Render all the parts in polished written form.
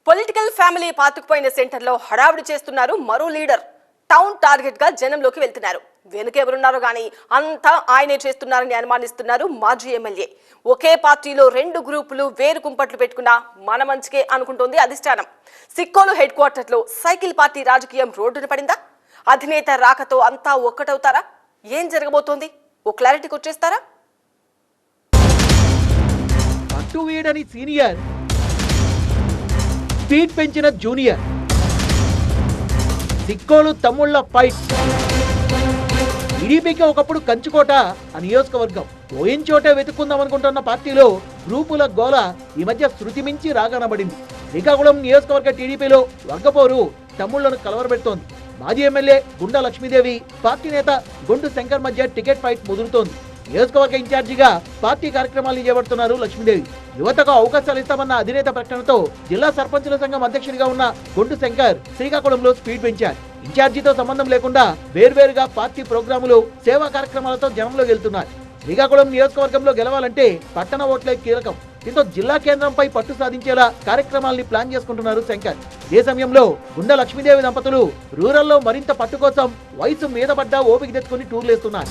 Political family పాతుకుపోయిన సెంటర్లో హడావిడి చేస్తున్నారు మరో లీడర్. టౌన్ టార్గెట్ గా జనంలోకి వెళ్తున్నారు. వెనుక ఎవరున్నారో గానీ అంతా ఆయనే చేస్తున్నారని అనుమానిస్తున్నారు మాజీ ఎమ్మెల్యే. ఒకే పార్టీలో రెండు గ్రూపులు వేరు కుంపట్లు పెట్టుకున్నా మన మంచికే అనుకుంటోంది అధిష్టానం. సిక్కోలు హెడ్ క్వార్టర్ లో సైకిల్ పార్టీ రాజకీయం రోడ్డున పడిందా? అధినేత రాకతో అంతా ఒక్కటవుతారా? ఏం జరగబోతోంది? ఓ క్లారిటీకి వచ్చేస్తారా? అటు వీడని సీనియర్, స్పీడ్ పెంచిన జూనియర్, సిక్కోలు తమ్ముళ్ల ఫైట్. టీడీపీకి ఒకప్పుడు కంచుకోట ఆ నియోజకవర్గం. పోయిన చోటే వెతుక్కుందాం అనుకుంటున్న పార్టీలో గ్రూపుల గోల ఈ మధ్య శృతి మించి రాగనబడింది. శ్రీకాకుళం నియోజకవర్గ టీడీపీలో వర్గపోరు తమ్ముళ్లను కలవరబెడుతోంది. మాజీ ఎమ్మెల్యే గుండా లక్ష్మీదేవి, పార్టీ నేత గొండు శంకర్ మధ్య టికెట్ ఫైట్ ముదురుతోంది. నియోజకవర్గ ఇన్ఛార్జిగా పార్టీ కార్యక్రమాలు చేపడుతున్నారు లక్ష్మీదేవి. యువతకు అవకాశాలు ఇస్తామన్న అధినేత ప్రకటనతో జిల్లా సర్పంచుల సంఘం అధ్యక్షుడిగా ఉన్న గొండు శంకర్ శ్రీకాకుళంలో స్పీడ్ పెంచారు. ఇన్ఛార్జితో సంబంధం లేకుండా వేర్వేరుగా పార్టీ ప్రోగ్రాములు, సేవా కార్యక్రమాలతో జనంలో వెళ్తున్నారు. శ్రీకాకుళం నియోజకవర్గంలో గెలవాలంటే పట్టణ ఓట్లే కీలకం. దీంతో జిల్లా కేంద్రంపై పట్టు సాధించేలా కార్యక్రమాల్ని ప్లాన్ చేసుకుంటున్నారు శంకర్. ఇదే సమయంలో గుండా లక్ష్మీదేవి దంపతులు రూరల్లో మరింత పట్టు కోసం వయసు మీద పడ్డ ఓపిక తెచ్చుకుని టూర్లేస్తున్నారు.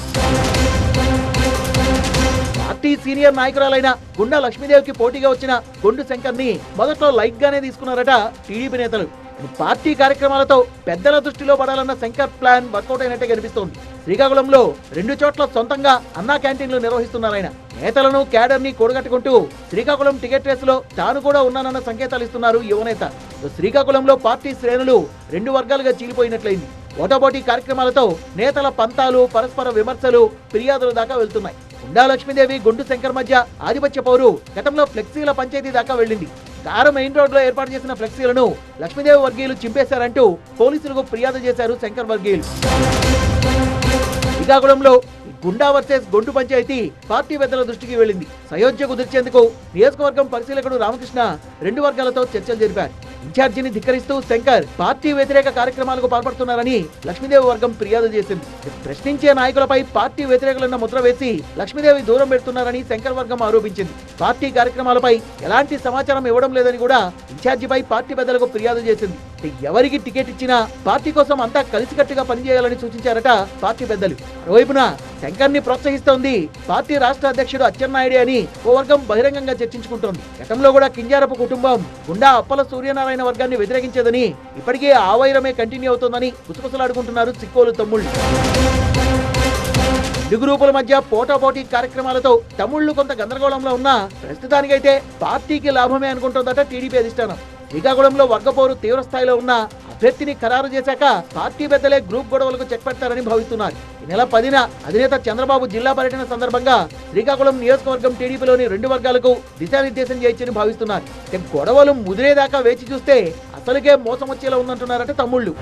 పార్టీ సీనియర్ నాయకురాలైన గుండా లక్ష్మీదేవికి పోటీగా వచ్చిన గొండు శంకర్ ని మొదట్లో లైట్ గానే తీసుకున్నారట టీడీపీ నేతలు. పార్టీ కార్యక్రమాలతో పెద్దల దృష్టిలో పడాలన్న శంకర్ ప్లాన్ వర్కౌట్ అయినట్టే కనిపిస్తోంది. శ్రీకాకుళంలో 2 చోట్ల సొంతంగా అన్నా క్యాంటీన్లు నిర్వహిస్తున్నారాయన. నేతలను, క్యాడర్ ని కూడగట్టుకుంటూ శ్రీకాకుళం టికెట్ రేసులో తాను కూడా ఉన్నానన్న సంకేతాలు ఇస్తున్నారు యువనేత. శ్రీకాకుళంలో పార్టీ శ్రేణులు 2 వర్గాలుగా చీలిపోయినట్లయింది. ఓటాపోటీ కార్యక్రమాలతో నేతల పంతాలు, పరస్పర విమర్శలు, ఫిర్యాదుల దాకా వెళ్తున్నాయి. గుండా లక్ష్మీదేవి, గొండు శంకర్ మధ్య ఆధిపత్య పోరు గతంలో ఫ్లెక్సీల పంచాయతీ దాకా వెళ్ళింది. కారు మెయిన్ రోడ్ లో ఏర్పాటు చేసిన ఫ్లెక్సీలను లక్ష్మీదేవి వర్గీయులు చింపేశారంటూ పోలీసులకు ఫిర్యాదు చేశారు శంకర్ వర్గీయులు. శ్రీకాకుళంలో గుండా వర్సెస్ గొండు పంచాయతీ పార్టీ పెద్దల దృష్టికి వెళ్ళింది. సయోధ్య కుదిర్చేందుకు నియోజకవర్గం పరిశీలకుడు రామకృష్ణ 2 వర్గాలతో చర్చలు జరిపారు. ఇన్ఛార్జిని ధిక్కరిస్తూ శంకర్ పార్టీ వ్యతిరేక కార్యక్రమాలకు పాల్పడుతున్నారని లక్ష్మీదేవి వర్గం ఫిర్యాదు చేసింది. ప్రశ్నించే నాయకులపై పార్టీ వ్యతిరేకులన్న ముద్ర వేసి లక్ష్మీదేవి దూరం పెడుతున్నారని శంకర్ వర్గం ఆరోపించింది. పార్టీ కార్యక్రమాలపై ఎలాంటి సమాచారం ఇవ్వడం లేదని కూడా ఇన్ఛార్జిపై పార్టీ పెద్దలకు ఫిర్యాదు చేసింది. ఎవరికి టికెట్ ఇచ్చినా పార్టీ కోసం అంతా కలిసికట్టుగా పనిచేయాలని సూచించారట పార్టీ పెద్దలు. మరోవైపున శంకర్ ని ప్రోత్సహిస్తోంది పార్టీ రాష్ట్ర అధ్యక్షుడు అచ్చెన్నాయుడే అని ఓ వర్గం బహిరంగంగా చర్చించుకుంటోంది. గతంలో కూడా కింజారపు కుటుంబం గుండా అప్పల సూర్యనారాయణ వర్గాన్ని వ్యతిరేకించేదని, ఇప్పటికే ఆ వైరమే కంటిన్యూ అవుతోందని గుసగుసలాడుకుంటున్నారు సిక్కోలు తమ్ముళ్ళు. 2 గ్రూపుల మధ్య పోటాపోటీ కార్యక్రమాలతో తమ్ముళ్లు కొంత గందరగోళంలో ఉన్నా ప్రస్తుతానికైతే పార్టీకి లాభమే అనుకుంటోందట టీడీపీ అధిష్టానం. శ్రీకాకుళంలో వర్గపోరు తీవ్ర స్థాయిలో ఉన్న అభ్యర్థిని ఖరారు చేశాక పార్టీ పెద్దలే గ్రూప్ గొడవలకు చెక్ పెడతారని భావిస్తున్నారు. ఈ నెల 10న అధినేత చంద్రబాబు జిల్లా పర్యటన సందర్భంగా శ్రీకాకుళం నియోజకవర్గం టీడీపీలోని 2 వర్గాలకు దిశానిర్దేశం చేయొచ్చని భావిస్తున్నారు. గొడవలు ముదిరేదాకా వేచి చూస్తే అసలుకే మోసం వచ్చేలా ఉందంటున్నారట తమ్ముళ్ళు.